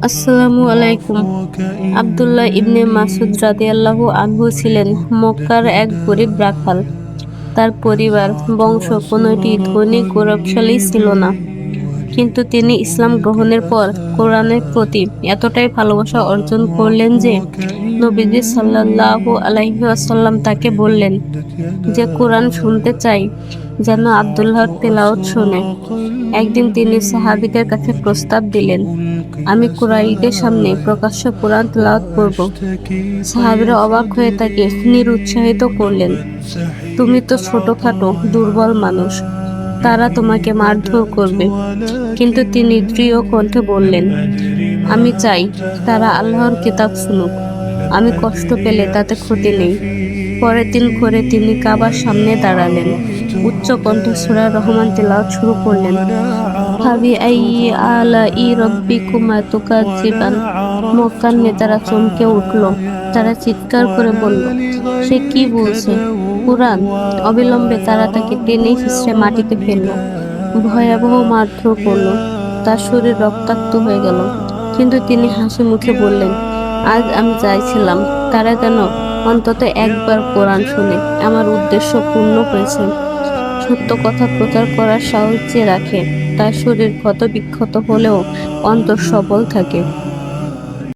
আসসালামু আলাইকুম। আব্দুল্লাহ ইবনে মাসুদ রাদিয়াল্লাহু আনহু ছিলেন মক্কার এক গরিব রাখাল। তার পরিবার বংশ কোনটি ধনী গৌরবশালী ছিল না, কিন্তু তিনি ইসলাম গ্রহণের পর কোরআনের প্রতি এতটাই ভালোবাসা অর্জন করলেন যে নবীজি সাল্লাল্লাহু আলাইহি ওয়াসাল্লাম তাকে বললেন যে কোরআন শুনতে চাই যেন আব্দুল্লাহর তেলাওয়াত শোনে। একদিন তিনি সাহাবীদের কাছে প্রস্তাব দিলেন, আমি কুরাইশদের সামনে প্রকাশ্য কোরআন তেলাওয়াত করব। সাহাবীরা অবাক হয়ে তাকে নিরুৎসাহিত করলেন, তুমি তো ছোটখাটো দুর্বল মানুষ, তারা তোমাকে মারধর করবে। কিন্তু তিনি দৃঢ় কণ্ঠে বললেন, আমি চাই তারা আল্লাহর কিতাব শুনুক, আমি কষ্ট পেলে তাতে ক্ষতি নেই। পরের দিন ভোরে তিনি কাবার সামনে দাঁড়ালেন, উচ্চ কণ্ঠে সূরা রহমান তেলাওয়াত শুরু করলেন। ফাবিআইয়ি আলাই রাব্বিকুমা তুকাজ্জিবান। মক্কার নেতারা চমকে উঠল। তারা চিৎকার করে বলল, সে কি বলছে? কুরআন! অবিলম্বে তারা তাকে টেনে হিঁচড়ে মাটিতে ফেলল, ভয়াবহ মারধর করল। তার শরীর রক্তাক্ত হয়ে গেল, কিন্তু তিনি হাসি মুখে বললেন, আজ আমি চাইছিলাম তারা যেন অন্তত একবার কোরআন শুনে। আমার উদ্দেশ্য পূর্ণ হয়েছে। সত্য কথা প্রচার করার সাহস যে রাখে, তার শরীর ক্ষত বিক্ষত হলেও অন্তর সবল থাকে।